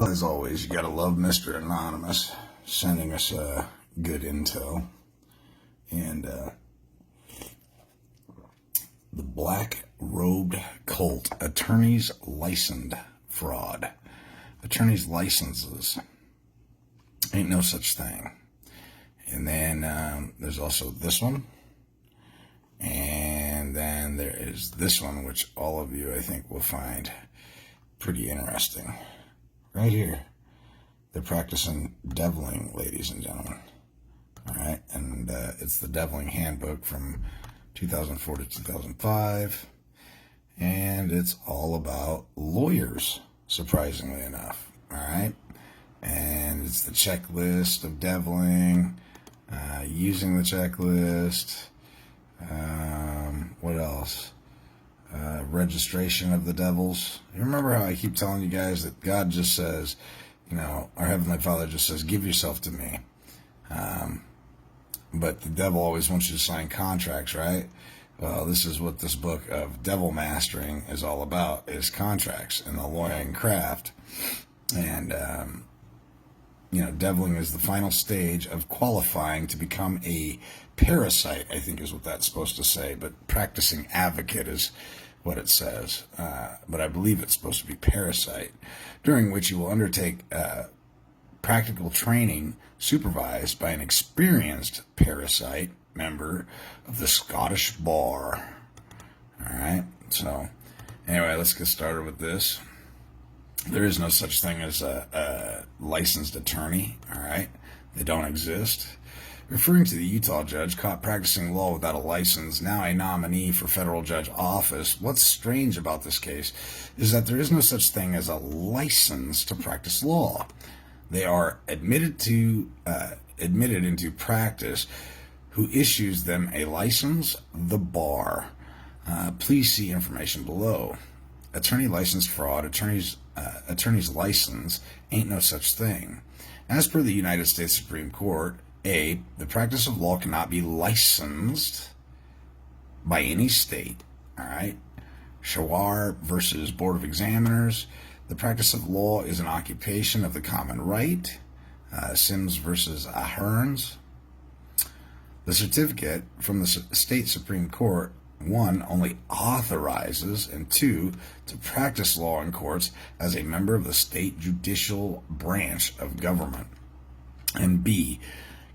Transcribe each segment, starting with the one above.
As always, you gotta love Mr. Anonymous sending us good intel. And the Black Robed Cult, attorneys licensed fraud. Attorneys' licenses. Ain't no such thing. And then there's also this one. And then there is this one, which all of you, I think, will find pretty interesting. Right here. They're practicing deviling, ladies and gentlemen. All right. And it's the Deviling Handbook from 2004 to 2005. And it's all about lawyers, surprisingly enough. All right. And it's the checklist of deviling, using the checklist. What else? Registration of the devils. You remember how I keep telling you guys that God just says, our Heavenly Father just says, give yourself to me. But the devil always wants you to sign contracts, right? Well, this is what this book of devil mastering is all about, is contracts and the lawyering craft. And, deviling is the final stage of qualifying to become a parasite, I think is what that's supposed to say. But practicing advocate is what it says. But I believe it's supposed to be parasite, during which you will undertake practical training supervised by an experienced parasite member of the Scottish Bar. All right. So anyway, let's get started with this. There is no such thing as a licensed attorney, all right? They don't exist. Referring to the Utah judge caught practicing law without a license, now a nominee for federal judge office, what's strange about this case is that there is no such thing as a license to practice law. They are admitted into practice. Who issues them a license? The bar. Please see information below. Attorney licensed fraud, attorney's license, ain't no such thing. As per the United States Supreme Court, A, the practice of law cannot be licensed by any state, all right? Shawar versus Board of Examiners, the practice of law is an occupation of the common right. Sims versus Ahearns. The certificate from the state Supreme Court, 1, only authorizes, and 2, to practice law in courts as a member of the state judicial branch of government, and B,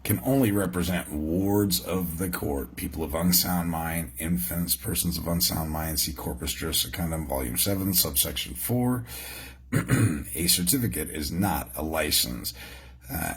can only represent wards of the court, people of unsound mind, infants, persons of unsound mind, see Corpus Juris Secundum, Volume 7, subsection 4. A certificate is not a license.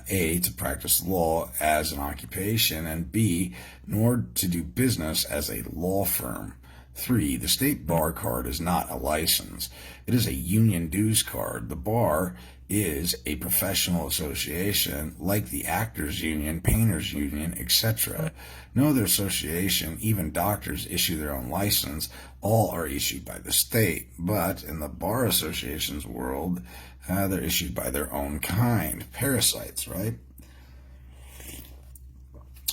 A, to practice law as an occupation, and B, nor to do business as a law firm. 3, the state bar card is not a license. It is a union dues card. The bar is a professional association like the actors union, painters union, etc. No other association, even doctors, issue their own license. All are issued by the state. But in the bar association's world, they're issued by their own kind. Parasites, right?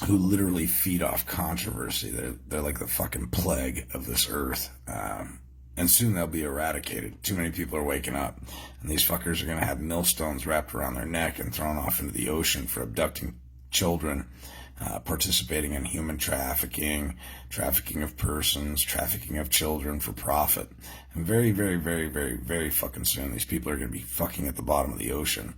Who literally feed off controversy. They're like the fucking plague of this earth. And soon they'll be eradicated. Too many people are waking up. And these fuckers are going to have millstones wrapped around their neck and thrown off into the ocean for abducting children, participating in human trafficking, trafficking of persons, trafficking of children for profit. And very, very, very, very, very fucking soon, these people are going to be fucking at the bottom of the ocean.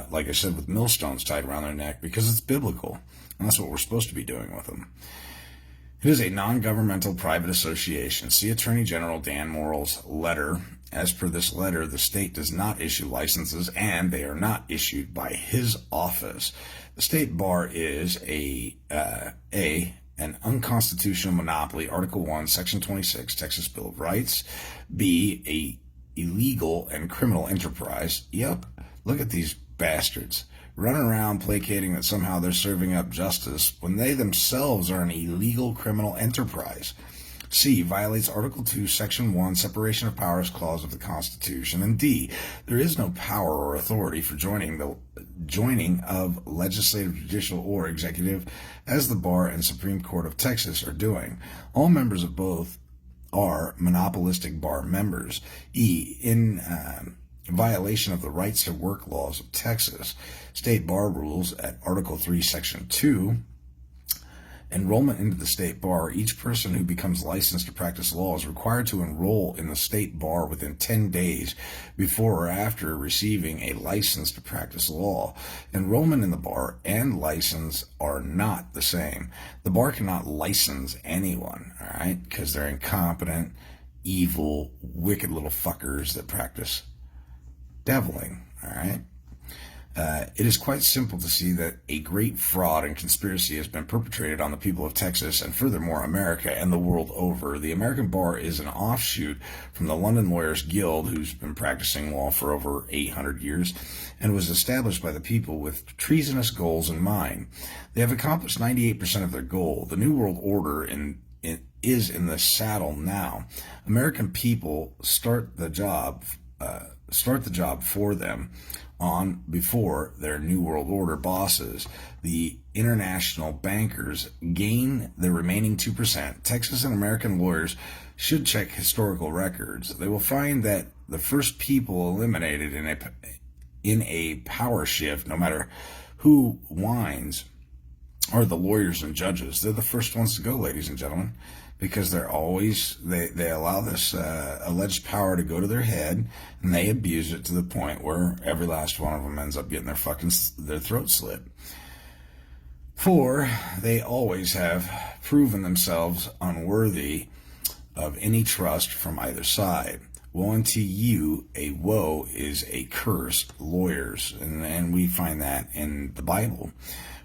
Like I said, with millstones tied around their neck, because it's biblical. And that's what we're supposed to be doing with them. It is a non-governmental private association. See Attorney General Dan Morrell's letter. As per this letter, the state does not issue licenses, and they are not issued by his office. The state bar is an unconstitutional monopoly, Article 1, Section 26, Texas Bill of Rights. B, a illegal and criminal enterprise. Yep, look at these bastards running around placating that somehow they're serving up justice when they themselves are an illegal criminal enterprise. C, violates Article 2, Section 1, Separation of Powers Clause of the Constitution. And D, there is no power or authority for joining of legislative, judicial, or executive, as the Bar and Supreme Court of Texas are doing. All members of both are monopolistic bar members. E, in violation of the rights to work laws of Texas. State bar rules at Article 3, Section 2. Enrollment into the state bar. Each person who becomes licensed to practice law is required to enroll in the state bar within 10 days before or after receiving a license to practice law. Enrollment in the bar and license are not the same. The bar cannot license anyone, all right, because they're incompetent, evil, wicked little fuckers that practice deviling, all right? It is quite simple to see that a great fraud and conspiracy has been perpetrated on the people of Texas and furthermore America and the world over. The American Bar is an offshoot from the London Lawyers Guild, who's been practicing law for over 800 years, and was established by the people with treasonous goals in mind. They have accomplished 98% of their goal. The New World Order is in the saddle now. American people start the job for them on before their New World Order bosses. The international bankers gain the remaining 2%. Texas and American lawyers should check historical records. They will find that the first people eliminated in a power shift, no matter who whines, are the lawyers and judges. They're the first ones to go, ladies and gentlemen, because they allow this alleged power to go to their head, and they abuse it to the point where every last one of them ends up getting their throat slit. For they always have proven themselves unworthy of any trust from either side. Woe unto you, a woe is a curse, lawyers, and we find that in the Bible.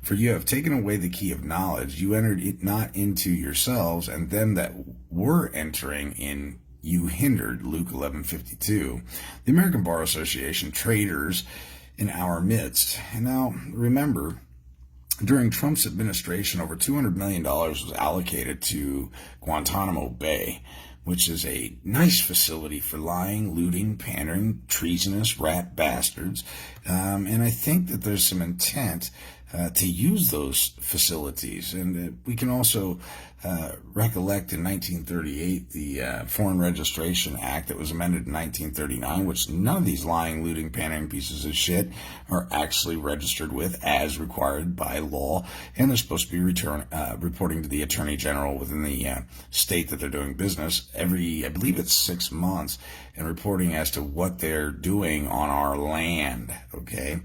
For you have taken away the key of knowledge. You entered it not into yourselves, and them that were entering in you hindered. Luke 11:52. The American Bar Association, traitors in our midst. And now, remember, during Trump's administration, over $200 million was allocated to Guantanamo Bay, which is a nice facility for lying, looting, pandering, treasonous rat bastards. And I think that there's some intent to use those facilities. And we can also recollect in 1938 the Foreign Registration Act that was amended in 1939, which none of these lying, looting, pandering pieces of shit are actually registered with as required by law, and they're supposed to be reporting to the Attorney General within the state that they're doing business every, I believe it's 6 months, and reporting as to what they're doing on our land, okay?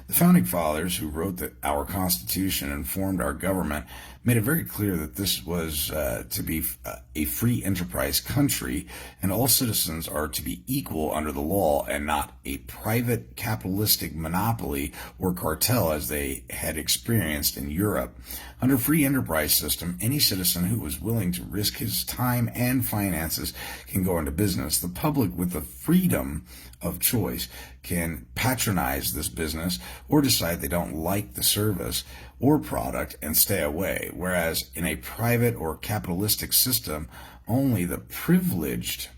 The Founding Fathers, who wrote our Constitution and formed our government, made it very clear that this was to be a free enterprise country, and all citizens are to be equal under the law and not a private capitalistic monopoly or cartel as they had experienced in Europe. Under free enterprise system, any citizen who was willing to risk his time and finances can go into business. The public, with the freedom of choice, can patronize this business or decide they don't like the service or product and stay away, whereas in a private or capitalistic system, only the privileged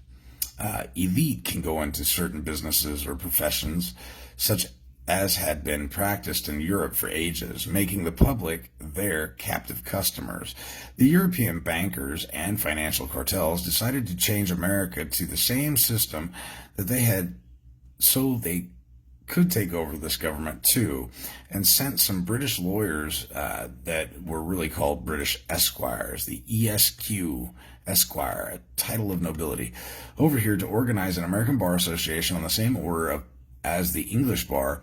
elite can go into certain businesses or professions, such as had been practiced in Europe for ages, making the public their captive customers. The European bankers and financial cartels decided to change America to the same system that they had, so they could take over this government too, and sent some British lawyers that were really called British Esquires, the ESQ Esquire, a title of nobility, over here to organize an American Bar Association on the same order as the English Bar,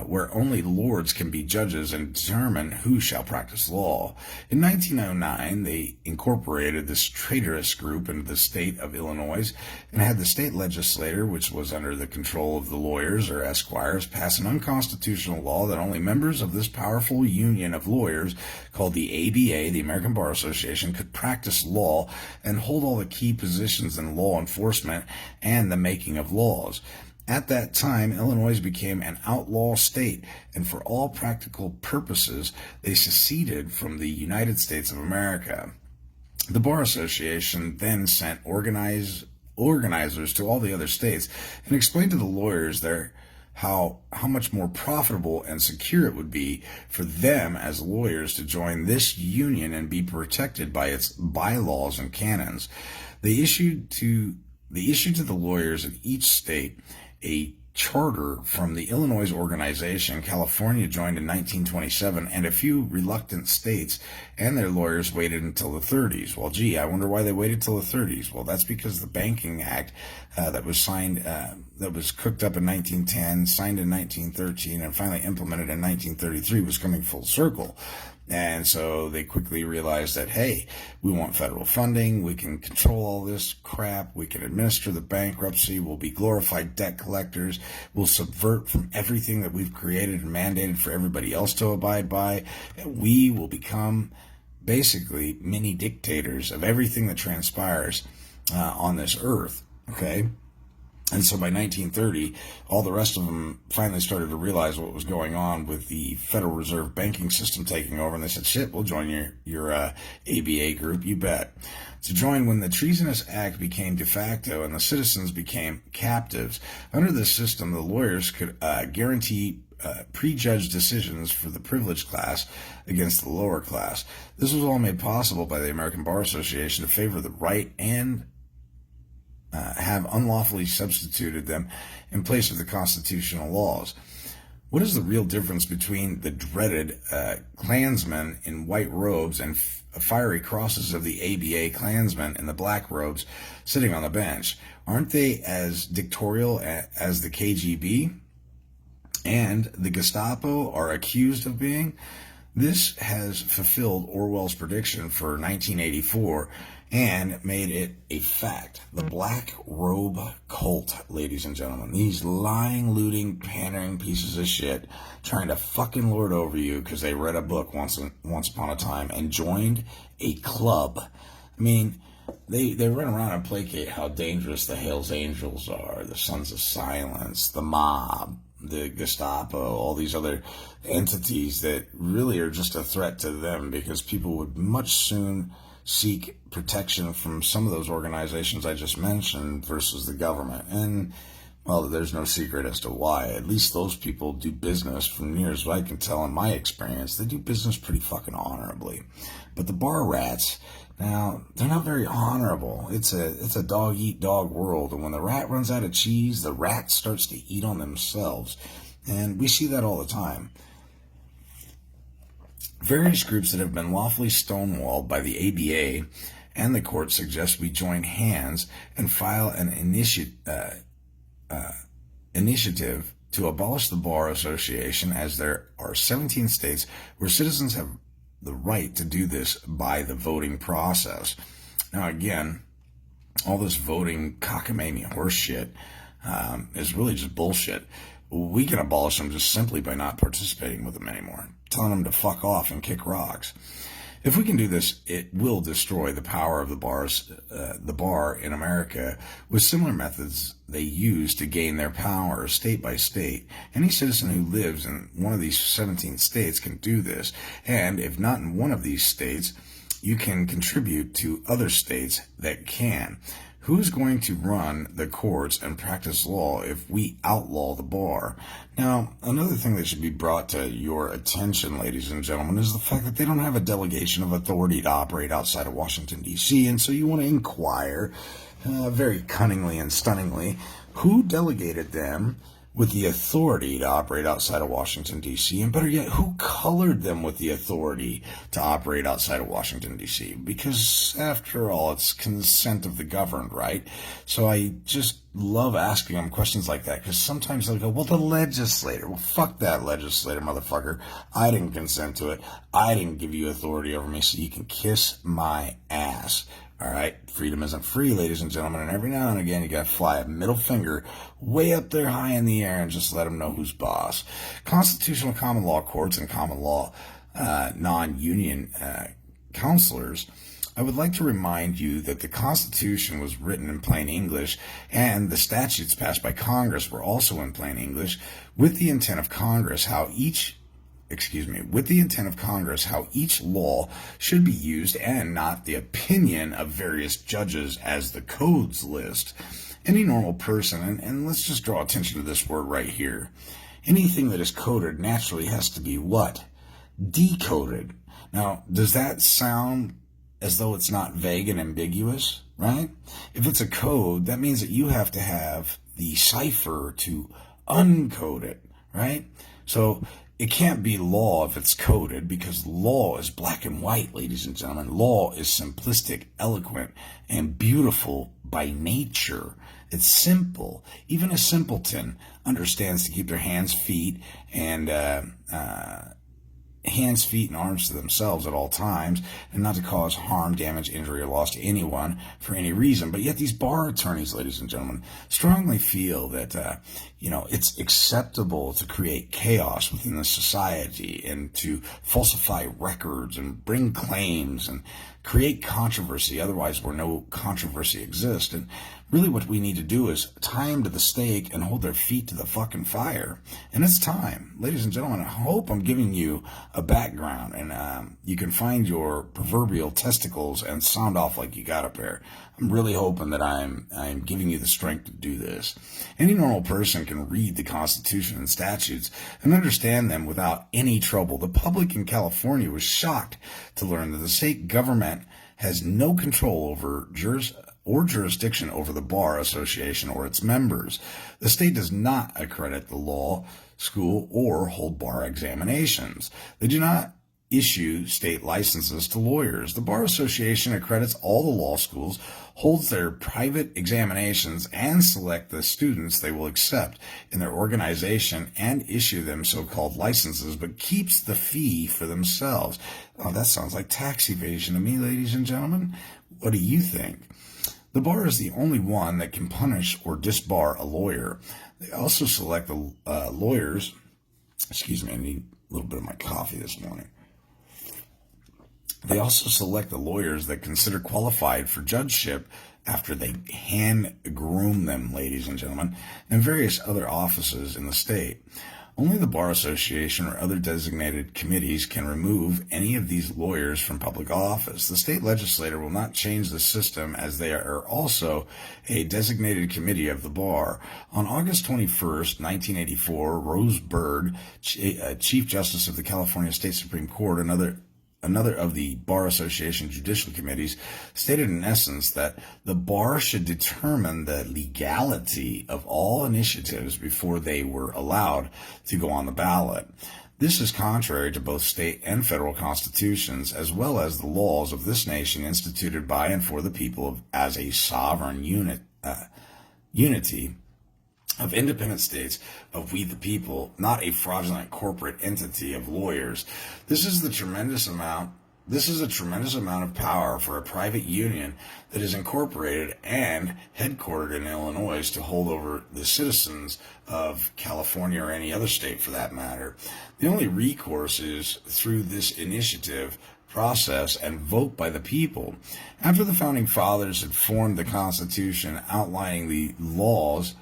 where only lords can be judges and determine who shall practice law. In 1909, they incorporated this traitorous group into the state of Illinois and had the state legislature, which was under the control of the lawyers or esquires, pass an unconstitutional law that only members of this powerful union of lawyers called the ABA, the American Bar Association, could practice law and hold all the key positions in law enforcement and the making of laws. At that time, Illinois became an outlaw state, and for all practical purposes, they seceded from the United States of America. The Bar Association then sent organizers to all the other states and explained to the lawyers there how much more profitable and secure it would be for them as lawyers to join this union and be protected by its bylaws and canons. They issued to the lawyers in each state a charter from the Illinois organization. California joined in 1927, and a few reluctant states and their lawyers waited until the 30s. Well, gee, I wonder why they waited till the 30s. Well, that's because the Banking Act that was signed, that was cooked up in 1910, signed in 1913, and finally implemented in 1933 was coming full circle. And so they quickly realized that, hey, we want federal funding, we can control all this crap, we can administer the bankruptcy, we'll be glorified debt collectors, we'll subvert from everything that we've created and mandated for everybody else to abide by, and we will become basically mini dictators of everything that transpires on this earth, okay? And so by 1930, all the rest of them finally started to realize what was going on with the Federal Reserve banking system taking over, and they said, shit, we'll join your ABA group, you bet. To join when the Treasonous Act became de facto and the citizens became captives. Under this system, the lawyers could guarantee prejudged decisions for the privileged class against the lower class. This was all made possible by the American Bar Association to favor the right and have unlawfully substituted them in place of the constitutional laws. What is the real difference between the dreaded Klansmen in white robes and fiery crosses of the ABA Klansmen in the black robes sitting on the bench? Aren't they as dictatorial as the KGB and the Gestapo are accused of being? This has fulfilled Orwell's prediction for 1984 and made it a fact. The black robe cult, ladies and gentlemen. These lying, looting, pandering pieces of shit trying to fucking lord over you because they read a book once upon a time and joined a club. I mean, they run around and placate how dangerous the Hells Angels are, the Sons of Silence, the mob, the Gestapo, all these other entities that really are just a threat to them because people would much soon seek protection from some of those organizations I just mentioned versus the government. And, well, there's no secret as to why. At least those people do business, from near as I can tell in my experience, they do business pretty fucking honorably. But the bar rats, now, they're not very honorable. It's a dog-eat-dog world, and when the rat runs out of cheese, the rat starts to eat on themselves. And we see that all the time. Various groups that have been lawfully stonewalled by the ABA and the court suggest we join hands and file an initiative to abolish the Bar Association, as there are 17 states where citizens have the right to do this by the voting process. Now, again, all this voting cockamamie horse shit is really just bullshit. We can abolish them just simply by not participating with them anymore, telling them to fuck off and kick rocks. If we can do this, it will destroy the power of the bar in America with similar methods they use to gain their power state by state. Any citizen who lives in one of these 17 states can do this, and if not in one of these states, you can contribute to other states that can. Who's going to run the courts and practice law if we outlaw the bar? Now, another thing that should be brought to your attention, ladies and gentlemen, is the fact that they don't have a delegation of authority to operate outside of Washington, D.C., and so you want to inquire very cunningly and stunningly who delegated them with the authority to operate outside of Washington, D.C., and better yet, who colored them with the authority to operate outside of Washington, D.C., because after all, it's consent of the governed, right? So I just love asking them questions like that, because sometimes they'll go, well, the legislator. Well, fuck that legislator, motherfucker. I didn't consent to it. I didn't give you authority over me, so you can kiss my ass. All right, freedom isn't free, ladies and gentlemen, and every now and again you got to fly a middle finger way up there high in the air and just let them know who's boss. Constitutional common law courts and common law non-union counselors, I would like to remind you that the Constitution was written in plain English, and the statutes passed by Congress were also in plain English, with the intent of Congress how each law should be used, and not the opinion of various judges as the codes list. Any normal person, and let's just draw attention to this word right here, anything that is coded naturally has to be what? Decoded. Now, does that sound as though it's not vague and ambiguous, right? If it's a code, that means that you have to have the cipher to uncode it, right? So it can't be law if it's coded, because law is black and white, ladies and gentlemen. Law is simplistic, eloquent, and beautiful by nature. It's simple. Even a simpleton understands to keep their hands, feet, and arms to themselves at all times, and not to cause harm, damage, injury, or loss to anyone for any reason. But yet these bar attorneys, ladies and gentlemen, strongly feel that it's acceptable to create chaos within the society and to falsify records and bring claims and create controversy otherwise where no controversy exists. And really what we need to do is tie them to the stake and hold their feet to the fucking fire. And it's time. Ladies and gentlemen, I hope I'm giving you a background and you can find your proverbial testicles and sound off like you got a pair. I'm really hoping that I'm giving you the strength to do this. Any normal person can read the Constitution and statutes and understand them without any trouble. The public in California was shocked to learn that the state government has no control over jurisdiction over the Bar Association or its members. The state does not accredit the law school or hold bar examinations. They do not issue state licenses to lawyers. The Bar Association accredits all the law schools, holds their private examinations, and select the students they will accept in their organization and issue them so-called licenses, but keeps the fee for themselves. Oh, that sounds like tax evasion to me, ladies and gentlemen. What do you think? The bar is the only one that can punish or disbar a lawyer. They also select the lawyers. Excuse me, I need a little bit of my coffee this morning. They also select the lawyers that consider qualified for judgeship after they hand groom them, ladies and gentlemen, and various other offices in the state. Only the Bar Association or other designated committees can remove any of these lawyers from public office. The state legislature will not change the system, as they are also a designated committee of the bar. On August 21st, 1984, Rose Bird, Chief Justice of the California State Supreme Court, another of the Bar Association judicial committees, stated in essence that the bar should determine the legality of all initiatives before they were allowed to go on the ballot. This is contrary to both state and federal constitutions, as well as the laws of this nation instituted by and for the people as a sovereign unity of independent states of we the people, not a fraudulent corporate entity of lawyers. This is a tremendous amount of power for a private union that is incorporated and headquartered in Illinois to hold over the citizens of California or any other state for that matter. The only recourse is through this initiative process and vote by the people. After the founding fathers had formed the Constitution outlining the laws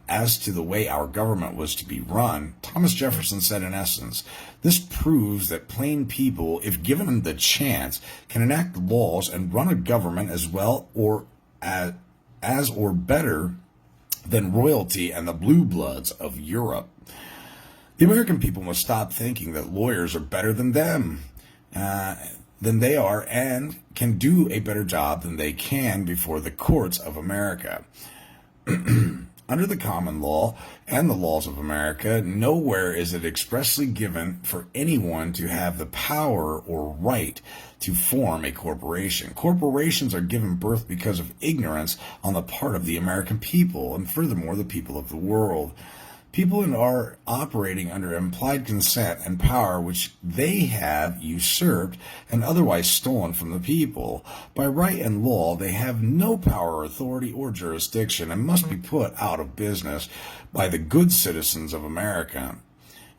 as to the way our government was to be run, Thomas Jefferson said in essence, this proves that plain people, if given the chance, can enact laws and run a government as well or better than royalty and the blue bloods of Europe. The American people must stop thinking that lawyers are better than them, than they are, and can do a better job than they can before the courts of America. Under the common law and the laws of America, nowhere is it expressly given for anyone to have the power or right to form a corporation. Corporations are given birth because of ignorance on the part of the American people, and furthermore, the people of the world. People are operating under implied consent and power which they have usurped and otherwise stolen from the people. By right and law, they have no power, authority, or jurisdiction and must be put out of business by the good citizens of America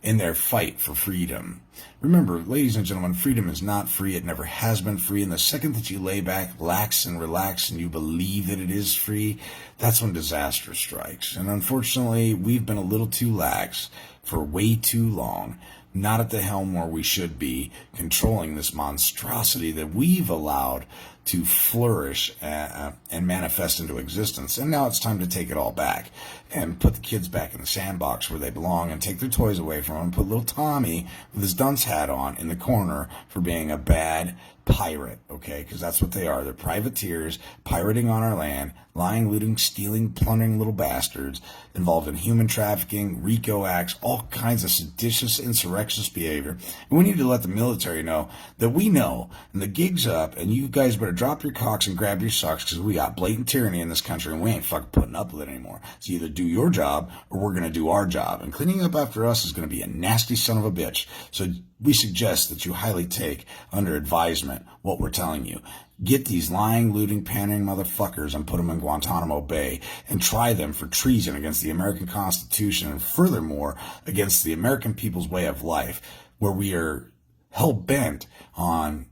in their fight for freedom. Remember, ladies and gentlemen, freedom is not free. It never has been free. And the second that you lay back, lax, and relax, and you believe that it is free, that's when disaster strikes. And unfortunately, we've been a little too lax for way too long, not at the helm where we should be, controlling this monstrosity that we've allowed to flourish and manifest into existence. And now it's time to take it all back and put the kids back in the sandbox where they belong and take their toys away from them. Put little Tommy with his dunce hat on in the corner for being a bad pirate, okay? Because that's what they are. They're privateers pirating on our land, lying, looting, stealing, plundering little bastards, involved in human trafficking, RICO acts, all kinds of seditious, insurrectionist behavior. And we need to let the military know that we know, and the gig's up, and you guys better drop your cocks and grab your socks, because we got blatant tyranny in this country, and we ain't fucking putting up with it anymore. So either do your job, or we're going to do our job. And cleaning up after us is going to be a nasty son of a bitch. So we suggest that you highly take under advisement what we're telling you. Get these lying, looting, pandering motherfuckers and put them in Guantanamo Bay and try them for treason against the American Constitution and furthermore against the American people's way of life, where we are hell-bent on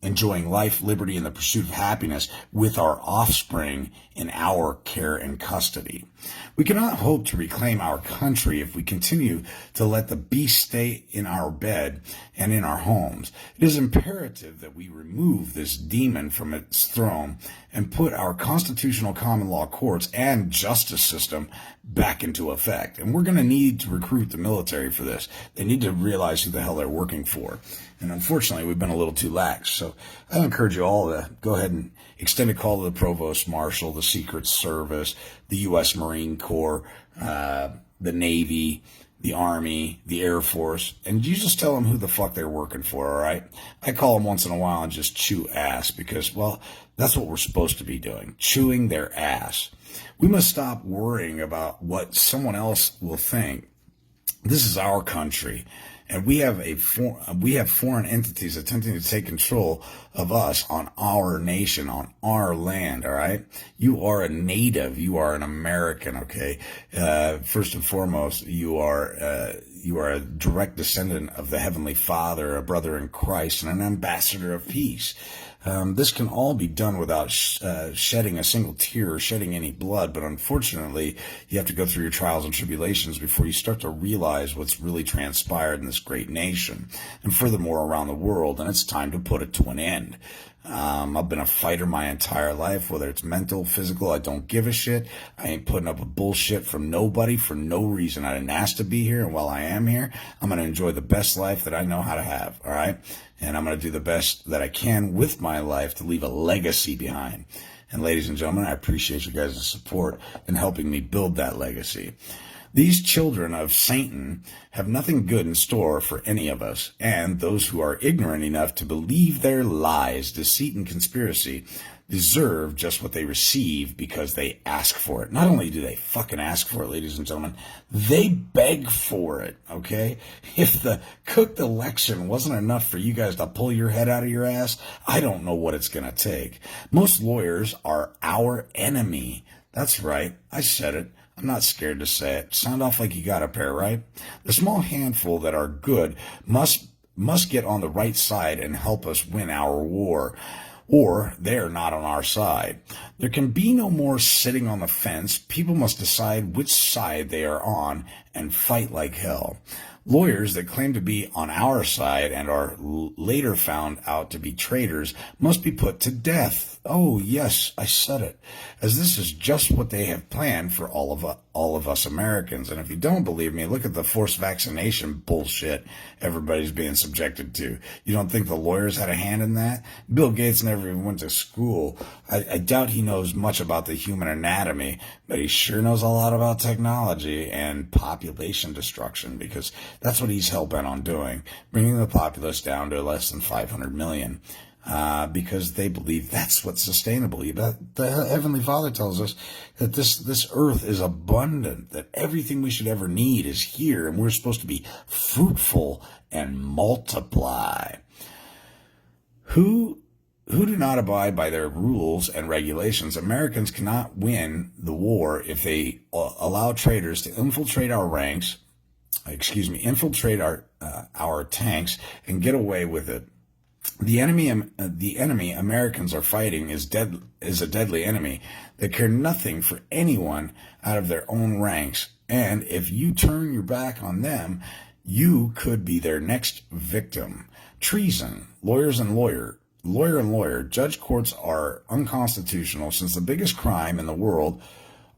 enjoying life, liberty, and the pursuit of happiness with our offspring in our care and custody. We cannot hope to reclaim our country if we continue to let the beast stay in our bed and in our homes. It is imperative that we remove this demon from its throne and put our constitutional common law courts and justice system back into effect. And we're going to need to recruit the military for this. They need to realize who the hell they're working for. And unfortunately, we've been a little too lax. So I encourage you all to go ahead and extend a call to the Provost Marshal, the Secret Service, the U.S. Marine Corps, the Navy, the Army, the Air Force, and you just tell them who the fuck they're working for, all right? I call them once in a while and just chew ass because, well, that's what we're supposed to be doing, chewing their ass. We must stop worrying about what someone else will think. This is our country. And we have foreign entities attempting to take control of us on our nation, on our land, all right? You are a native. You are an American, okay? First and foremost, you are a direct descendant of the Heavenly Father, a brother in Christ, and an ambassador of peace. This can all be done without shedding a single tear or shedding any blood, but unfortunately, you have to go through your trials and tribulations before you start to realize what's really transpired in this great nation, and furthermore around the world, and it's time to put it to an end. I've been a fighter my entire life, whether it's mental, physical, I don't give a shit. I ain't putting up with bullshit from nobody for no reason. I didn't ask to be here, and while I am here, I'm going to enjoy the best life that I know how to have, all right? And I'm going to do the best that I can with my life to leave a legacy behind. And ladies and gentlemen, I appreciate you guys' support in helping me build that legacy. These children of Satan have nothing good in store for any of us, and those who are ignorant enough to believe their lies, deceit, and conspiracy deserve just what they receive because they ask for it. Not only do they fucking ask for it, ladies and gentlemen, they beg for it, okay? If the cooked election wasn't enough for you guys to pull your head out of your ass, I don't know what it's going to take. Most lawyers are our enemy. That's right. I said it. I'm not scared to say it. Sound off like you got a pair, right? The small handful that are good must get on the right side and help us win our war, or they're not on our side. There can be no more sitting on the fence. People must decide which side they are on and fight like hell. Lawyers that claim to be on our side and are later found out to be traitors must be put to death. Oh, yes, I said it, as this is just what they have planned for all of us Americans. And if you don't believe me, look at the forced vaccination bullshit everybody's being subjected to. You don't think the lawyers had a hand in that? Bill Gates never even went to school. I doubt he knows much about the human anatomy, but he sure knows a lot about technology and population destruction, because that's what he's hell-bent on doing, bringing the populace down to less than 500 million. Because they believe that's what's sustainable. But the Heavenly Father tells us that this earth is abundant, that everything we should ever need is here, and we're supposed to be fruitful and multiply. Who do not abide by their rules and regulations? Americans cannot win the war if they allow traitors to infiltrate our ranks, infiltrate our tanks and get away with it. The enemy Americans are fighting is a deadly enemy that care nothing for anyone out of their own ranks. And if you turn your back on them, you could be their next victim. Treason. Lawyers and lawyer and lawyer. Judge courts are unconstitutional since the biggest crime in the world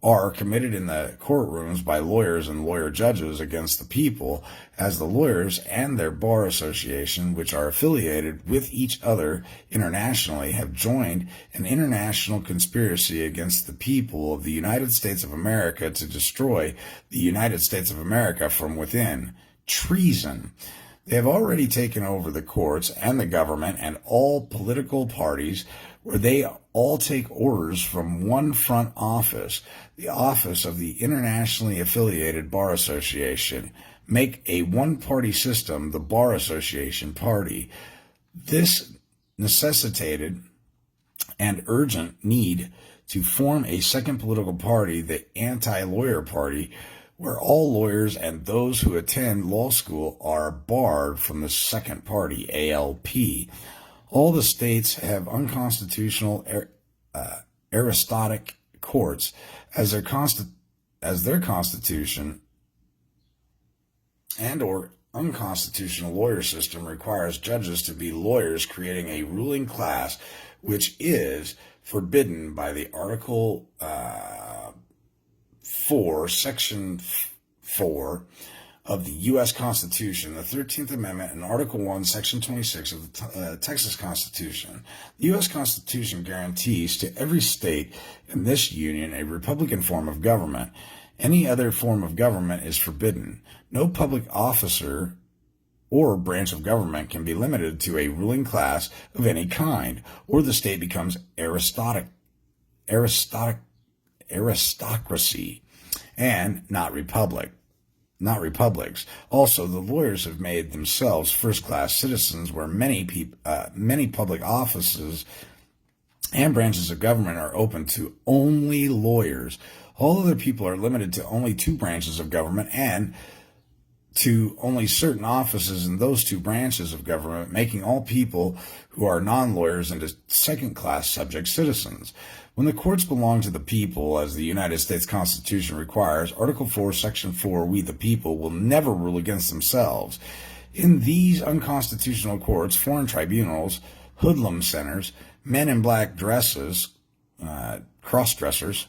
are committed in the courtrooms by lawyers and lawyer judges against the people, as the lawyers and their bar association, which are affiliated with each other internationally, have joined an international conspiracy against the people of the United States of America to destroy the United States of America from within. Treason. They have already taken over the courts and the government and all political parties, where they all take orders from one front office, the office of the internationally affiliated Bar Association, make a one-party system the Bar Association party. This necessitated an urgent need to form a second political party, the anti-lawyer party, where all lawyers and those who attend law school are barred from the second party, ALP. All the states have unconstitutional aristocratic courts as their constitution and or unconstitutional lawyer system requires judges to be lawyers, creating a ruling class which is forbidden by the Article 4, Section 4 of the U.S. Constitution, the 13th Amendment, and Article 1, Section 26 of the Texas Constitution. The U.S. Constitution guarantees to every state in this union a Republican form of government. Any other form of government is forbidden. No public officer or branch of government can be limited to a ruling class of any kind, or the state becomes aristocracy and not republics. Also, the lawyers have made themselves first-class citizens, where many public offices and branches of government are open to only lawyers. All other people are limited to only two branches of government and to only certain offices in those two branches of government, making all people who are non-lawyers into second-class subject citizens. When the courts belong to the people, as the United States Constitution requires, Article 4, Section 4, we the people will never rule against themselves. In these unconstitutional courts, foreign tribunals, hoodlum centers, men in black dresses, cross-dressers,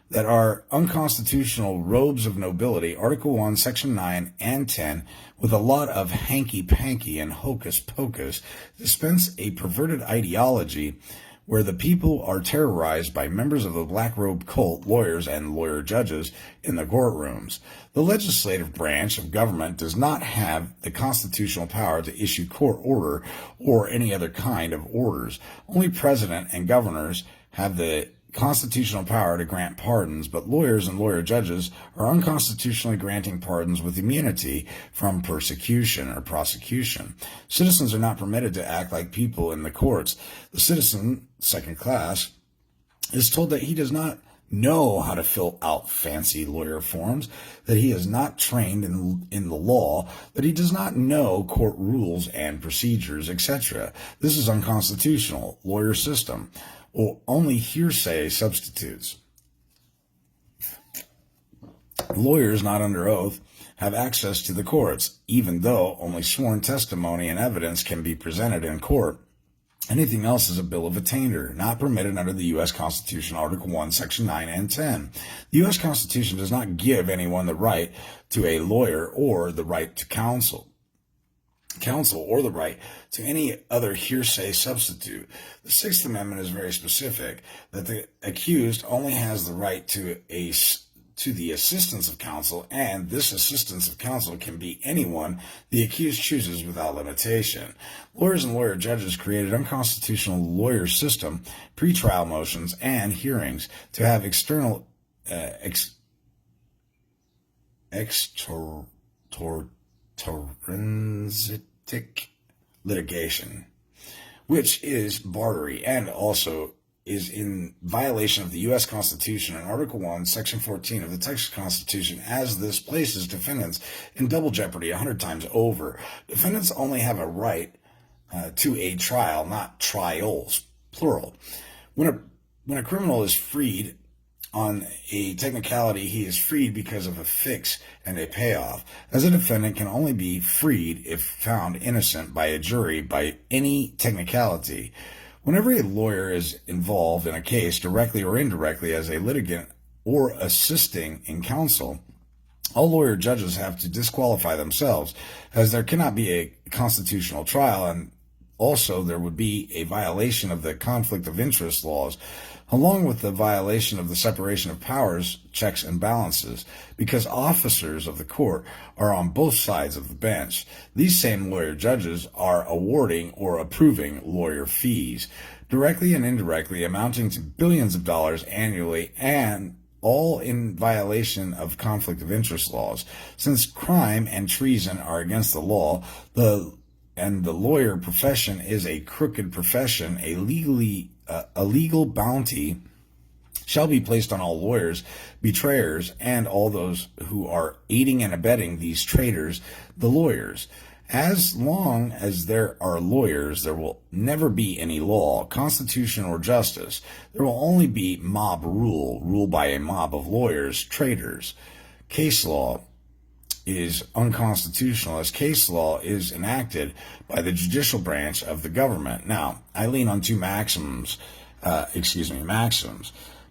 that are unconstitutional robes of nobility, Article 1, Section 9 and 10, with a lot of hanky-panky and hocus-pocus, dispense a perverted ideology where the people are terrorized by members of the black robe cult, lawyers, and lawyer judges in the courtrooms. The legislative branch of government does not have the constitutional power to issue court order or any other kind of orders. Only president and governors have the constitutional power to grant pardons, but lawyers and lawyer judges are unconstitutionally granting pardons with immunity from persecution or prosecution. Citizens are not permitted to act like people in the courts. The citizen, second class, is told that he does not know how to fill out fancy lawyer forms, that he is not trained in the law, that he does not know court rules and procedures, etc. This is unconstitutional. Lawyer system. Or only hearsay substitutes. Lawyers not under oath have access to the courts, even though only sworn testimony and evidence can be presented in court. Anything else is a bill of attainder, not permitted under the U.S. Constitution, Article 1, Section 9 and 10. The U.S. Constitution does not give anyone the right to a lawyer or the right to counsel or the right to any other hearsay substitute. The Sixth Amendment is very specific, that the accused only has the right to the assistance of counsel, and this assistance of counsel can be anyone the accused chooses without limitation. Lawyers and lawyer judges created unconstitutional lawyer system, pretrial motions, and hearings to have external extrinsic litigation, which is bartery and also is in violation of the U.S. Constitution and Article 1, Section 14 of the Texas Constitution, as this places defendants in double jeopardy 100 times over. Defendants only have a right to a trial, not trials, plural. When a criminal is freed on a technicality, he is freed because of a fix and a payoff, as a defendant can only be freed if found innocent by a jury by any technicality. Whenever a lawyer is involved in a case, directly or indirectly as a litigant or assisting in counsel, all lawyer judges have to disqualify themselves, as there cannot be a constitutional trial, and also there would be a violation of the conflict of interest laws, along with the violation of the separation of powers, checks and balances, because officers of the court are on both sides of the bench. These same lawyer judges are awarding or approving lawyer fees, directly and indirectly amounting to billions of dollars annually, and all in violation of conflict of interest laws. Since crime and treason are against the law, the lawyer profession is a crooked profession, a legal bounty shall be placed on all lawyers, betrayers, and all those who are aiding and abetting these traitors, the lawyers. As long as there are lawyers, there will never be any law, constitution, or justice. There will only be mob rule by a mob of lawyers, traitors. Case law is unconstitutional, as case law is enacted by the judicial branch of the government. Now, I lean on two maxims.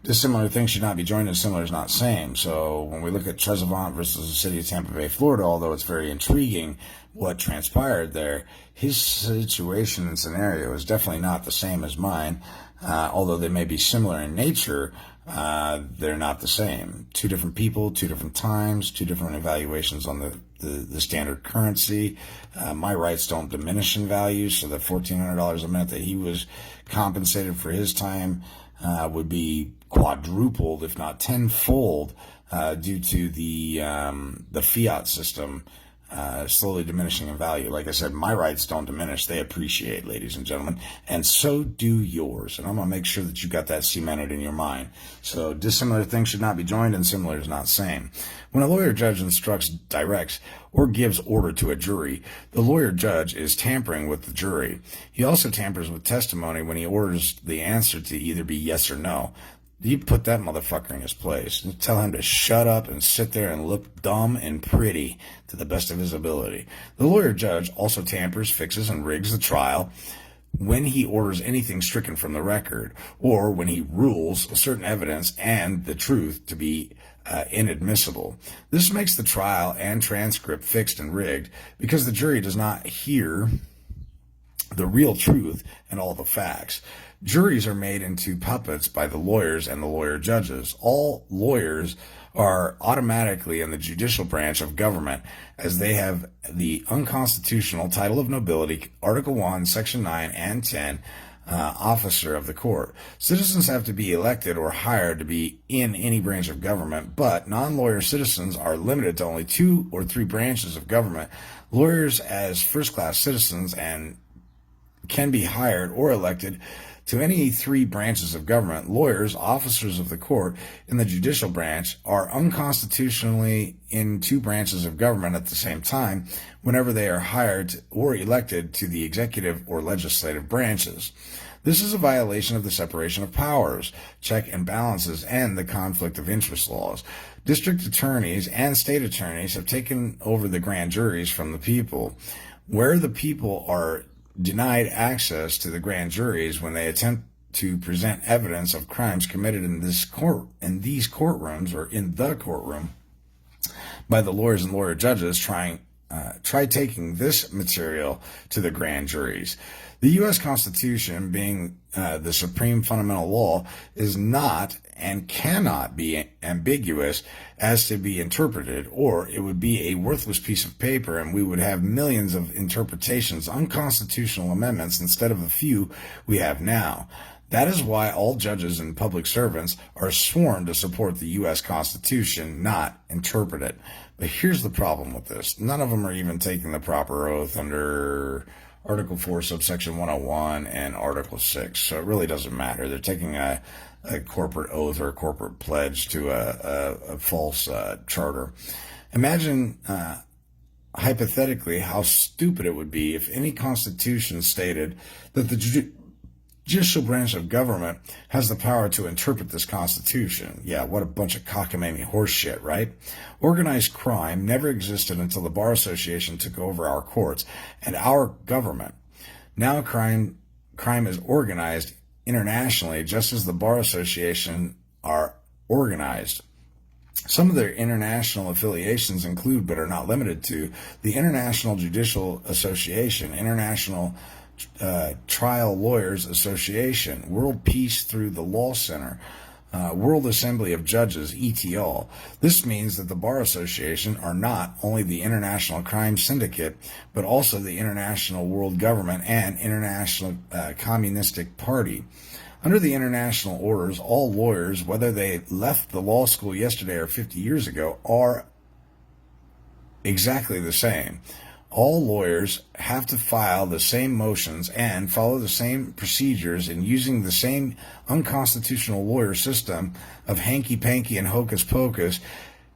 Dissimilar things should not be joined and similar is not same. So when we look at Trezevant versus the city of Tampa Bay, Florida, although it's very intriguing what transpired there, his situation and scenario is definitely not the same as mine. Although they may be similar in nature, they're not the same. Two different people, two different times, two different evaluations on the standard currency. My rights don't diminish in value, so the $1,400 a minute that he was compensated for his time would be quadrupled, if not tenfold, due to the fiat system slowly diminishing in value. Like I said, my rights don't diminish, they appreciate, ladies and gentlemen, and so do yours. And I'm going to make sure that you got that cemented in your mind. So dissimilar things should not be joined and similar is not same. When a lawyer judge instructs, directs, or gives order to a jury, the lawyer judge is tampering with the jury. He also tampers with testimony when he orders the answer to either be yes or no. You put that motherfucker in his place and tell him to shut up and sit there and look dumb and pretty to the best of his ability. The lawyer judge also tampers, fixes, and rigs the trial when he orders anything stricken from the record, or when he rules certain evidence and the truth to be inadmissible. This makes the trial and transcript fixed and rigged because the jury does not hear the real truth and all the facts. Juries are made into puppets by the lawyers and the lawyer judges. All lawyers are automatically in the judicial branch of government, as they have the unconstitutional title of nobility, Article 1, Section 9 and 10, officer of the court. Citizens have to be elected or hired to be in any branch of government, but non-lawyer citizens are limited to only 2 or 3 branches of government. Lawyers as first-class citizens and can be hired or elected to any 3 branches of government. Lawyers, officers of the court in the judicial branch, are unconstitutionally in 2 branches of government at the same time whenever they are hired or elected to the executive or legislative branches. This is a violation of the separation of powers, check and balances, and the conflict of interest laws. District attorneys and state attorneys have taken over the grand juries from the people. Where the people are denied access to the grand juries when they attempt to present evidence of crimes committed in these courtrooms, or in the courtroom, by the lawyers and lawyer judges, try taking this material to the grand juries. The U.S. Constitution, being the supreme fundamental law, is not and cannot be ambiguous as to be interpreted, or it would be a worthless piece of paper and we would have millions of interpretations, unconstitutional amendments, instead of a few we have now. That is why all judges and public servants are sworn to support the U.S. Constitution, not interpret it. But here's the problem with this. None of them are even taking the proper oath under Article 4, subsection 101 and Article 6. So it really doesn't matter. They're taking a corporate oath or a corporate pledge to a false charter. Imagine hypothetically how stupid it would be if any constitution stated that the judicial branch of government has the power to interpret this Constitution. Yeah, what a bunch of cockamamie horse shit, right? Organized crime never existed until the Bar Association took over our courts and our government. Now crime is organized internationally, just as the Bar Association are organized. Some of their international affiliations include, but are not limited to, the International Judicial Association, International Trial Lawyers Association, World Peace Through the Law Center, World Assembly of Judges, ETL. This means that the Bar Association are not only the International Crime Syndicate, but also the International World Government and International Communistic Party. Under the international orders, all lawyers, whether they left the law school yesterday or 50 years ago, are exactly the same. All lawyers have to file the same motions and follow the same procedures in using the same unconstitutional lawyer system of hanky-panky and hocus-pocus,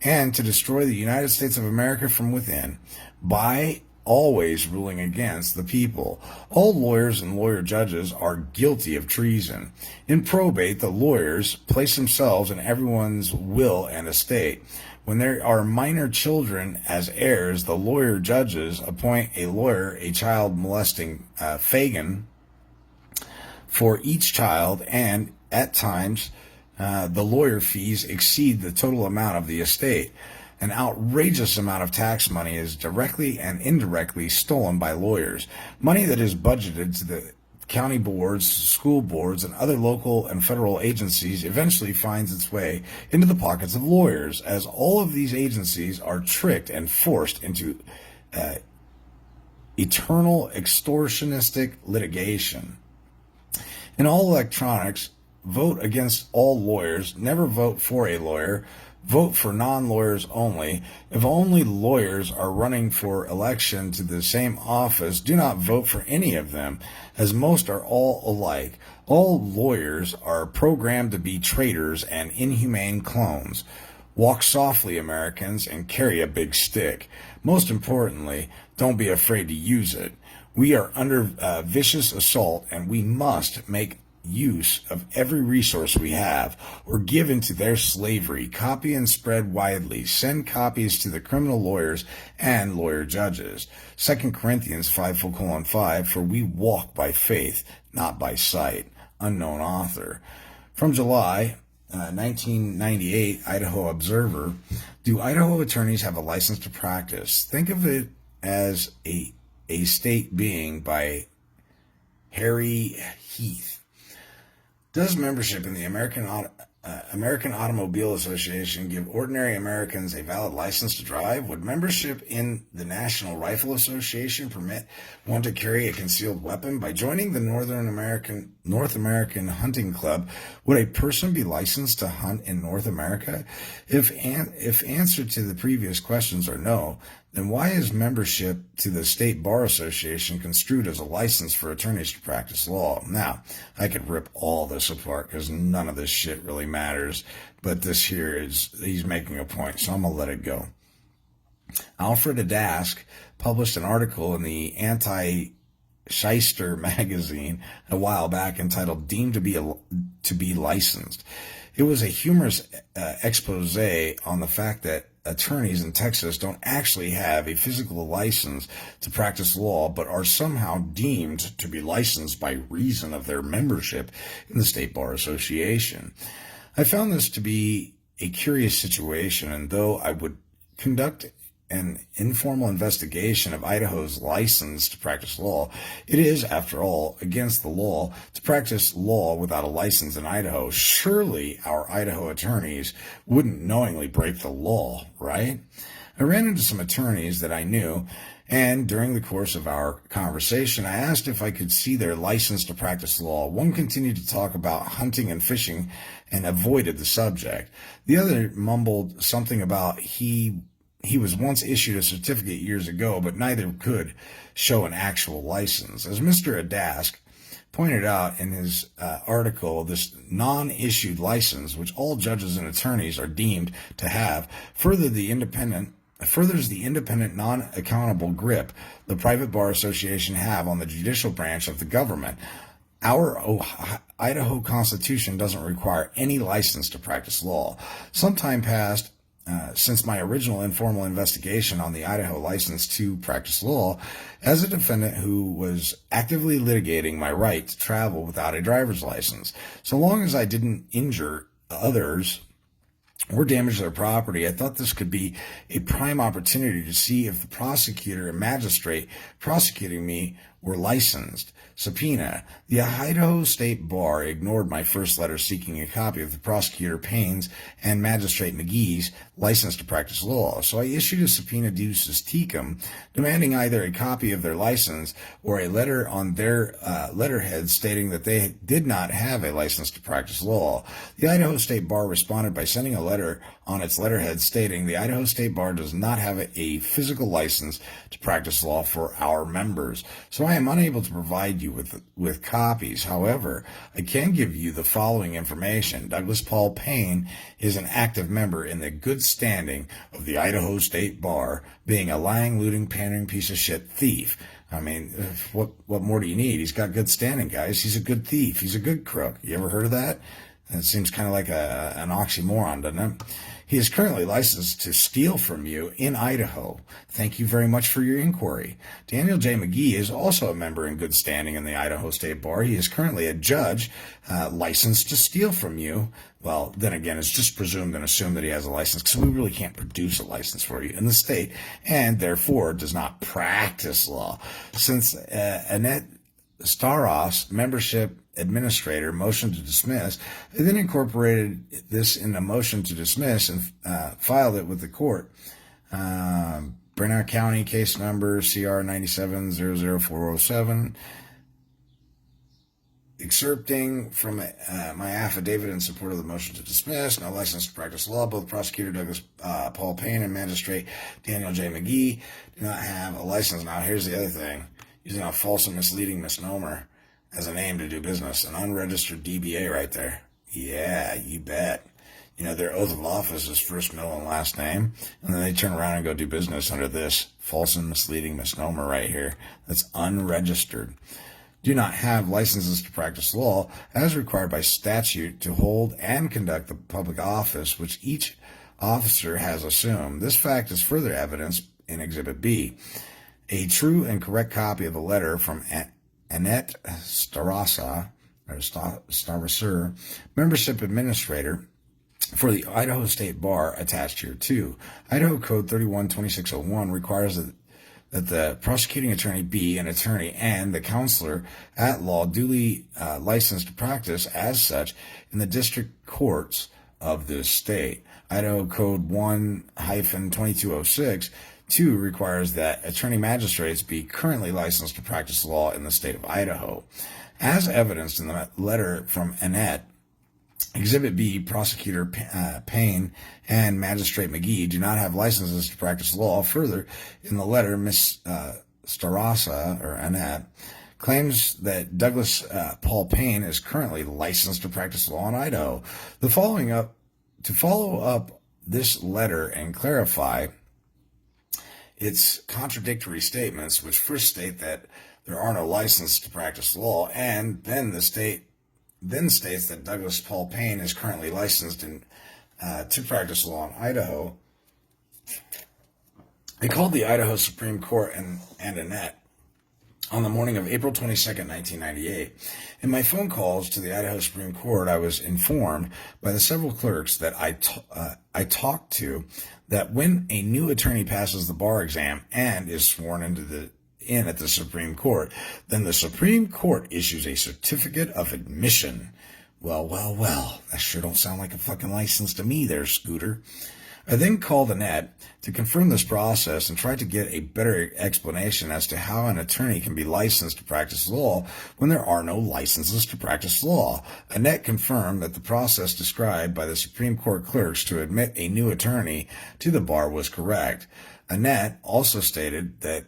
and to destroy the United States of America from within by always ruling against the people. All lawyers and lawyer judges are guilty of treason. In probate, the lawyers place themselves in everyone's will and estate. When there are minor children as heirs, the lawyer judges appoint a lawyer, a child molesting Fagin, for each child, and at times the lawyer fees exceed the total amount of the estate. An outrageous amount of tax money is directly and indirectly stolen by lawyers. Money that is budgeted to the county boards, school boards, and other local and federal agencies eventually finds its way into the pockets of lawyers, as all of these agencies are tricked and forced into eternal extortionistic litigation. In all electronics, vote against all lawyers, never vote for a lawyer. Vote for non-lawyers only. If only lawyers are running for election to the same office, do not vote for any of them, as most are all alike. All lawyers are programmed to be traitors and inhumane clones. Walk softly, Americans, and carry a big stick. Most importantly, don't be afraid to use it. We are under vicious assault, and we must make use of every resource we have, or give into their slavery. Copy and spread widely. Send copies to the criminal lawyers and lawyer judges. 2 Corinthians 5:5, for we walk by faith, not by sight. Unknown author. From July 1998, Idaho Observer. Do Idaho attorneys have a license to practice? Think of it as a state being, by Harry Heath. Does membership in the American Automobile Association give ordinary Americans a valid license to drive? Would membership in the National Rifle Association permit one to carry a concealed weapon? By joining the North American Hunting Club, would a person be licensed to hunt in North America? If answer to the previous questions are no, then why is membership to the State Bar Association construed as a license for attorneys to practice law? Now, I could rip all this apart because none of this shit really matters, but this here he's making a point, so I'm going to let it go. Alfred Adask published an article in the Anti-Shyster magazine a while back entitled Deemed to be Licensed. It was a humorous expose on the fact that attorneys in Texas don't actually have a physical license to practice law, but are somehow deemed to be licensed by reason of their membership in the State Bar Association. I found this to be a curious situation, and though I would conduct an informal investigation of Idaho's license to practice law, it is, after all, against the law to practice law without a license in Idaho. Surely our Idaho attorneys wouldn't knowingly break the law, right? I ran into some attorneys that I knew, and during the course of our conversation, I asked if I could see their license to practice law. One continued to talk about hunting and fishing and avoided the subject. The other mumbled something about he was once issued a certificate years ago, but neither could show an actual license. As Mr. Adask pointed out in his article, this non-issued license, which all judges and attorneys are deemed to have, furthers the independent, non-accountable grip the private bar association have on the judicial branch of the government. Our Idaho Constitution doesn't require any license to practice law. Some time passed since my original informal investigation on the Idaho license to practice law as a defendant who was actively litigating my right to travel without a driver's license. So long as I didn't injure others or damage their property, I thought this could be a prime opportunity to see if the prosecutor and magistrate prosecuting me were licensed. Subpoena. The Idaho State Bar ignored my first letter seeking a copy of the prosecutor Payne's and magistrate McGee's license to practice law, so I issued a subpoena ducis tecum, demanding either a copy of their license or a letter on their letterhead stating that they did not have a license to practice law. The Idaho State Bar responded by sending a letter on its letterhead stating the Idaho State Bar does not have a physical license to practice law for our members, so I am unable to provide you with copies. However, I can give you the following information. Douglas Paul Payne is an active member in the good standing of the Idaho State Bar, being a lying, looting, pandering piece of shit thief. I mean, what more do you need? He's got good standing, guys. He's a good thief. He's a good crook. You ever heard of that? It seems kind of like an oxymoron, doesn't it? He is currently licensed to steal from you in Idaho. Thank you very much for your inquiry. Daniel J. McGee is also a member in good standing in the Idaho State Bar. He is currently a judge licensed to steal from you. Well, then again, it's just presumed and assumed that he has a license because we really can't produce a license for you in the state and therefore does not practice law. Since Annette Staros, membership administrator, motion to dismiss. They then incorporated this in a motion to dismiss and filed it with the court. Bernard County case number CR 9700407. Excerpting from my affidavit in support of the motion to dismiss, no license to practice law. Both prosecutor Douglas Paul Payne and magistrate Daniel J. McGee do not have a license. Now, here's the other thing. Using a false and misleading misnomer as a name to do business. An unregistered DBA right there. Yeah, you bet. You know, their oath of office is first, middle, and last name. And then they turn around and go do business under this false and misleading misnomer right here. That's unregistered. Do not have licenses to practice law as required by statute to hold and conduct the public office which each officer has assumed. This fact is further evidenced in Exhibit B. A true and correct copy of a letter from Annette Starasa, or Starasur, membership administrator for the Idaho State Bar, attached here too. Idaho Code 312601 requires that the prosecuting attorney be an attorney and the counselor at law duly licensed to practice as such in the district courts of this state. Idaho Code 1-2206 2 requires that attorney magistrates be currently licensed to practice law in the state of Idaho. As evidenced in the letter from Annette, Exhibit B, Prosecutor Payne and Magistrate McGee do not have licenses to practice law. Further, in the letter, Ms. Starasa, or Annette, claims that Douglas Paul Payne is currently licensed to practice law in Idaho. To follow up this letter and clarify its contradictory statements, which first state that there are no licenses to practice law, and then the state states that Douglas Paul Payne is currently licensed to practice law in Idaho. They called the Idaho Supreme Court and Annette on the morning of April 22nd, 1998. In my phone calls to the Idaho Supreme Court, I was informed by the several clerks that I talked to that when a new attorney passes the bar exam and is sworn in at the Supreme Court, then the Supreme Court issues a certificate of admission. Well, that sure don't sound like a fucking license to me there, Scooter. I then called Annette to confirm this process and tried to get a better explanation as to how an attorney can be licensed to practice law when there are no licenses to practice law. Annette confirmed that the process described by the Supreme Court clerks to admit a new attorney to the bar was correct. Annette also stated that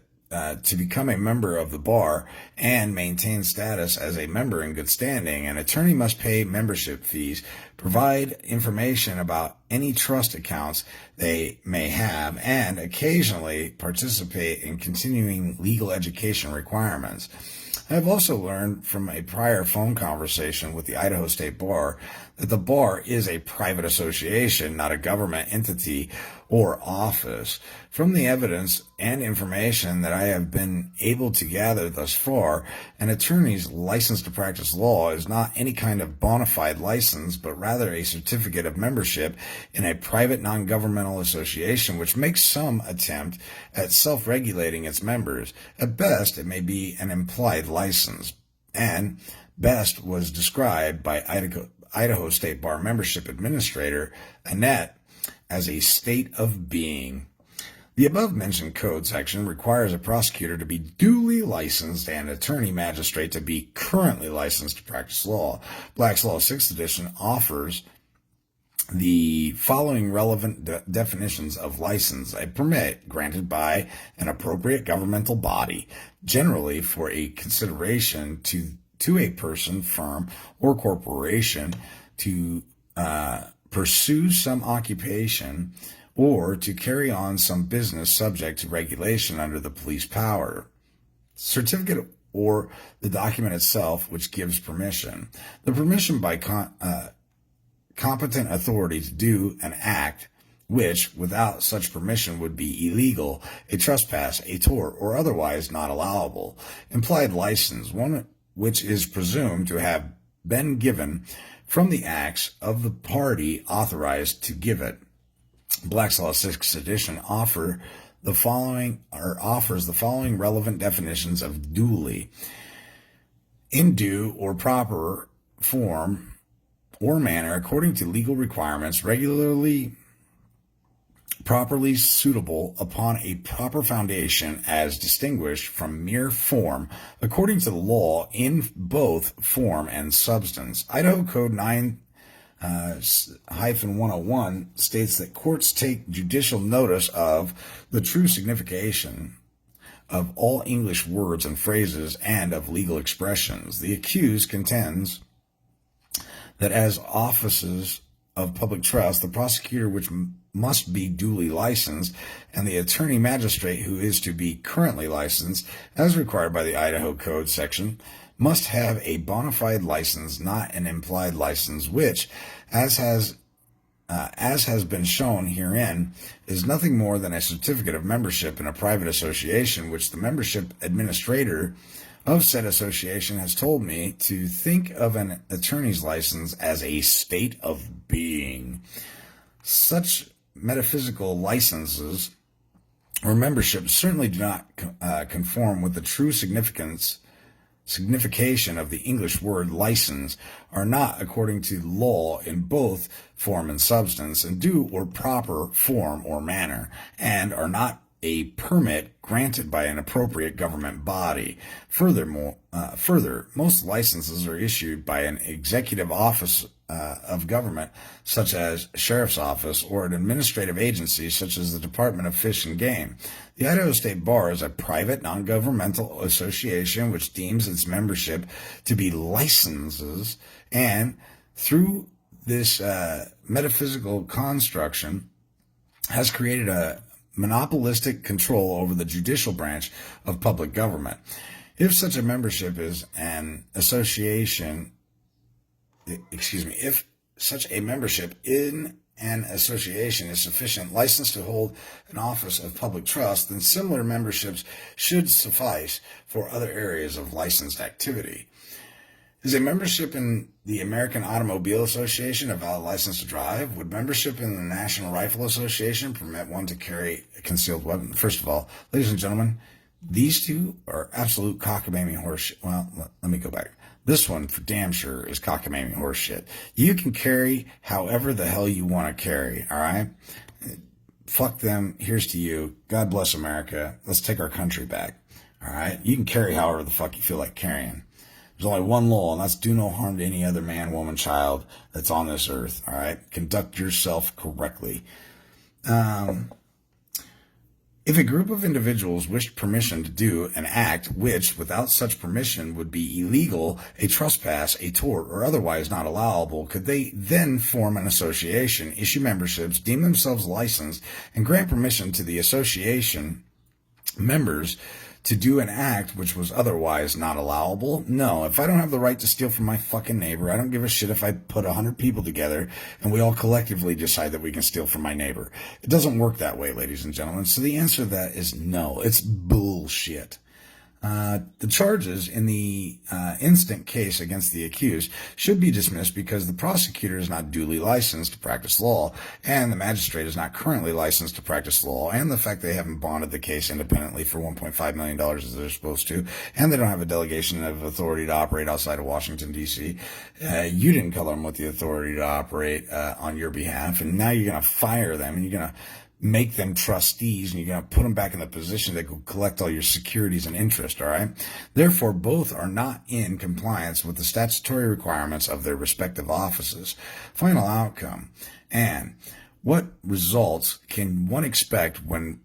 to become a member of the bar and maintain status as a member in good standing, an attorney must pay membership fees, provide information about any trust accounts they may have, and occasionally participate in continuing legal education requirements. I have also learned from a prior phone conversation with the Idaho State Bar that the bar is a private association, not a government entity or office. From the evidence and information that I have been able to gather thus far, an attorney's license to practice law is not any kind of bona fide license, but rather a certificate of membership in a private non-governmental association which makes some attempt at self-regulating its members. At best, it may be an implied license, and best was described by Idaho State Bar Membership Administrator Annette as a state of being. The above-mentioned code section requires a prosecutor to be duly licensed and attorney magistrate to be currently licensed to practice law. Black's Law 6th edition offers the following relevant definitions of license: a permit granted by an appropriate governmental body, generally for a consideration to a person, firm, or corporation to pursue some occupation or to carry on some business subject to regulation under the police power. Certificate or the document itself which gives permission. The permission by competent authority to do an act which, without such permission, would be illegal, a trespass, a tort, or otherwise not allowable. Implied license, one which is presumed to have been given from the acts of the party authorized to give it. Black's Law 6th edition offers the following relevant definitions of duly: in due or proper form or manner according to legal requirements, regularly, properly suitable upon a proper foundation, as distinguished from mere form, according to the law in both form and substance. Idaho Code 9-101 states that courts take judicial notice of the true signification of all English words and phrases and of legal expressions. The accused contends that as offices of public trust, the prosecutor, which must be duly licensed, and the attorney magistrate, who is to be currently licensed, as required by the Idaho Code section, must have a bona fide license, not an implied license, which, as has been shown herein, is nothing more than a certificate of membership in a private association, which the membership administrator of said association has told me to think of an attorney's license as a state of being. Such metaphysical licenses or memberships certainly do not conform with the true signification of the English word license, are not according to law in both form and substance, in due or proper form or manner, and are not a permit granted by an appropriate government body. Further, most licenses are issued by an executive office of government, such as sheriff's office, or an administrative agency, such as the Department of Fish and Game. The Idaho State Bar is a private, non-governmental association which deems its membership to be licenses, and through this metaphysical construction has created a monopolistic control over the judicial branch of public government. If such a membership is an association, if such a membership in an association is sufficient license to hold an office of public trust, then similar memberships should suffice for other areas of licensed activity. Is a membership in the American Automobile Association a valid license to drive? Would membership in the National Rifle Association permit one to carry a concealed weapon? First of all, ladies and gentlemen, these two are absolute cockamamie horseshit. Well, let me go back. This one, for damn sure, is cockamamie horseshit. You can carry however the hell you want to carry, all right? Fuck them. Here's to you. God bless America. Let's take our country back, all right? You can carry however the fuck you feel like carrying. There's only one law, and that's do no harm to any other man, woman, child that's on this earth, all right? Conduct yourself correctly. If a group of individuals wished permission to do an act which, without such permission, would be illegal, a trespass, a tort, or otherwise not allowable, could they then form an association, issue memberships, deem themselves licensed, and grant permission to the association members to do an act which was otherwise not allowable? No. If I don't have the right to steal from my fucking neighbor, I don't give a shit if I put 100 people together and we all collectively decide that we can steal from my neighbor. It doesn't work that way, ladies and gentlemen. So the answer to that is no. It's bullshit. The charges in the instant case against the accused should be dismissed because the prosecutor is not duly licensed to practice law, and the magistrate is not currently licensed to practice law, and the fact they haven't bonded the case independently for $1.5 million as they're supposed to, and they don't have a delegation of authority to operate outside of Washington, D.C. You didn't color them with the authority to operate on your behalf, and now you're going to fire them, and you're going to make them trustees, and you're going to put them back in the position that will collect all your securities and interest, all right? Therefore, both are not in compliance with the statutory requirements of their respective offices. Final outcome. And what results can one expect when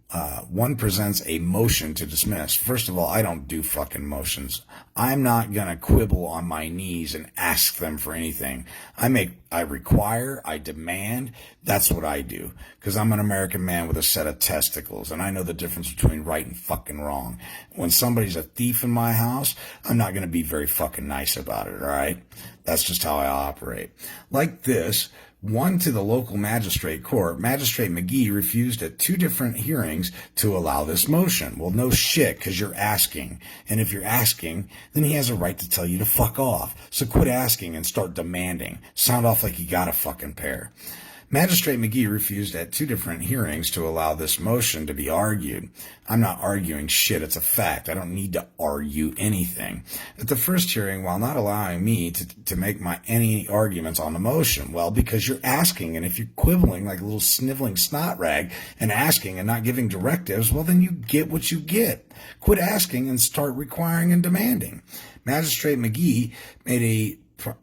one presents a motion to dismiss? First of all, I don't do fucking motions. I'm not going to quibble on my knees and ask them for anything. I require, I demand. That's what I do. Because I'm an American man with a set of testicles, and I know the difference between right and fucking wrong. When somebody's a thief in my house, I'm not going to be very fucking nice about it, all right? That's just how I operate. Like this, one to the local magistrate court, Magistrate McGee refused at 2 different hearings to allow this motion. Well, no shit, because you're asking. And if you're asking, then he has a right to tell you to fuck off. So quit asking and start demanding. Sound off like you got a fucking pair. Magistrate McGee refused at 2 different hearings to allow this motion to be argued. I'm not arguing shit, it's a fact. I don't need to argue anything. At the first hearing, while not allowing me to make any arguments on the motion, well, because you're asking, and if you're quibbling like a little sniveling snot rag and asking and not giving directives, well, then you get what you get. Quit asking and start requiring and demanding. Magistrate McGee made a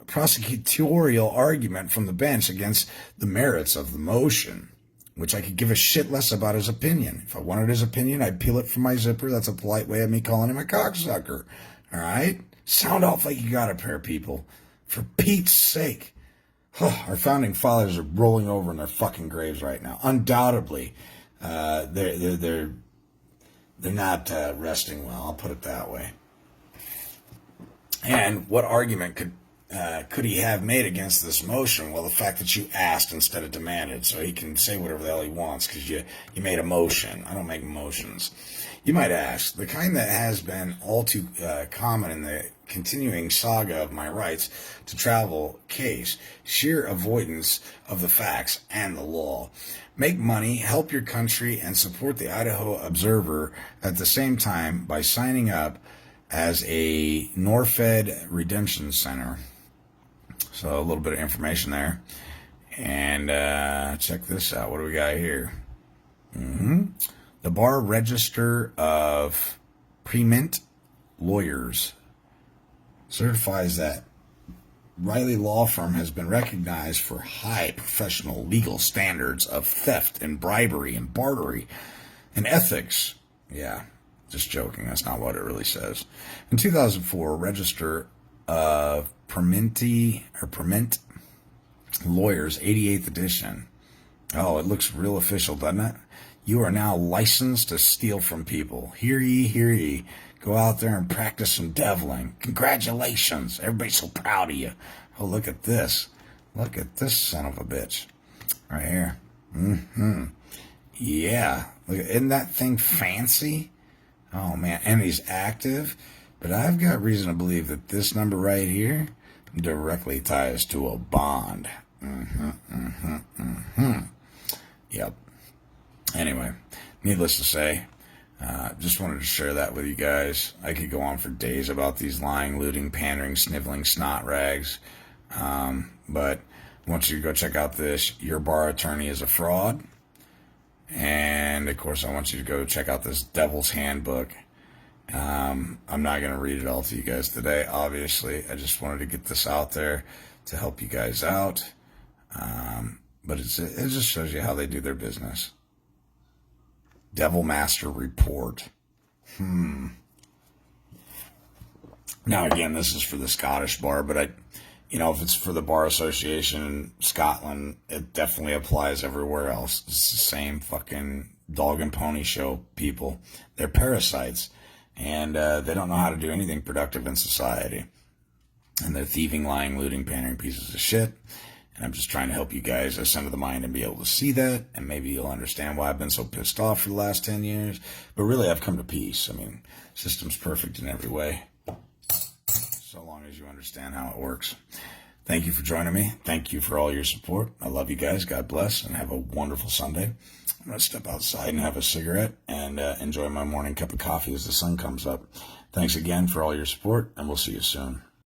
prosecutorial argument from the bench against the merits of the motion, which I could give a shit less about his opinion. If I wanted his opinion, I'd peel it from my zipper. That's a polite way of me calling him a cocksucker. All right? Sound off like you got a pair, people. For Pete's sake. Our founding fathers are rolling over in their fucking graves right now. Undoubtedly, they're not resting well. I'll put it that way. And what argument could he have made against this motion? Well, the fact that you asked instead of demanded, so he can say whatever the hell he wants because you made a motion. I don't make motions. You might ask, the kind that has been all too common in the continuing saga of my rights to travel case, sheer avoidance of the facts and the law. Make money, help your country, and support the Idaho Observer at the same time by signing up as a Norfed Redemption Center. So a little bit of information there. And check this out. What do we got here? The Bar Register of Prement Lawyers certifies that Riley Law Firm has been recognized for high professional legal standards of theft and bribery and bartery and ethics. Yeah, just joking. That's not what it really says. In 2004, Register of Prement Lawyers, 88th edition. Oh, it looks real official, doesn't it? You are now licensed to steal from people. Hear ye, hear ye. Go out there and practice some deviling. Congratulations. Everybody's so proud of you. Oh, look at this. Look at this son of a bitch. Right here. Yeah. Look, isn't that thing fancy? Oh, man. And he's active. But I've got reason to believe that this number right here directly ties to a bond. Yep. Anyway, needless to say, just wanted to share that with you guys. I could go on for days about these lying, looting, pandering, sniveling snot rags. But I want you to go check out this Your Bar Attorney is a Fraud. And, of course, I want you to go check out this Devil's Handbook. I'm not going to read it all to you guys today, obviously. I just wanted to get this out there to help you guys out. But it just shows you how they do their business. Devil Master Report. Now, again, this is for the Scottish bar, but if it's for the Bar Association in Scotland, it definitely applies everywhere else. It's the same fucking dog and pony show people. They're parasites. and they don't know how to do anything productive in society. And they're thieving, lying, looting, pandering pieces of shit. And I'm just trying to help you guys ascend to the mind and be able to see that. And maybe you'll understand why I've been so pissed off for the last 10 years. But really, I've come to peace. I mean, system's perfect in every way, so long as you understand how it works. Thank you for joining me. Thank you for all your support. I love you guys. God bless, and have a wonderful Sunday. I'm going to step outside and have a cigarette and enjoy my morning cup of coffee as the sun comes up. Thanks again for all your support, and we'll see you soon.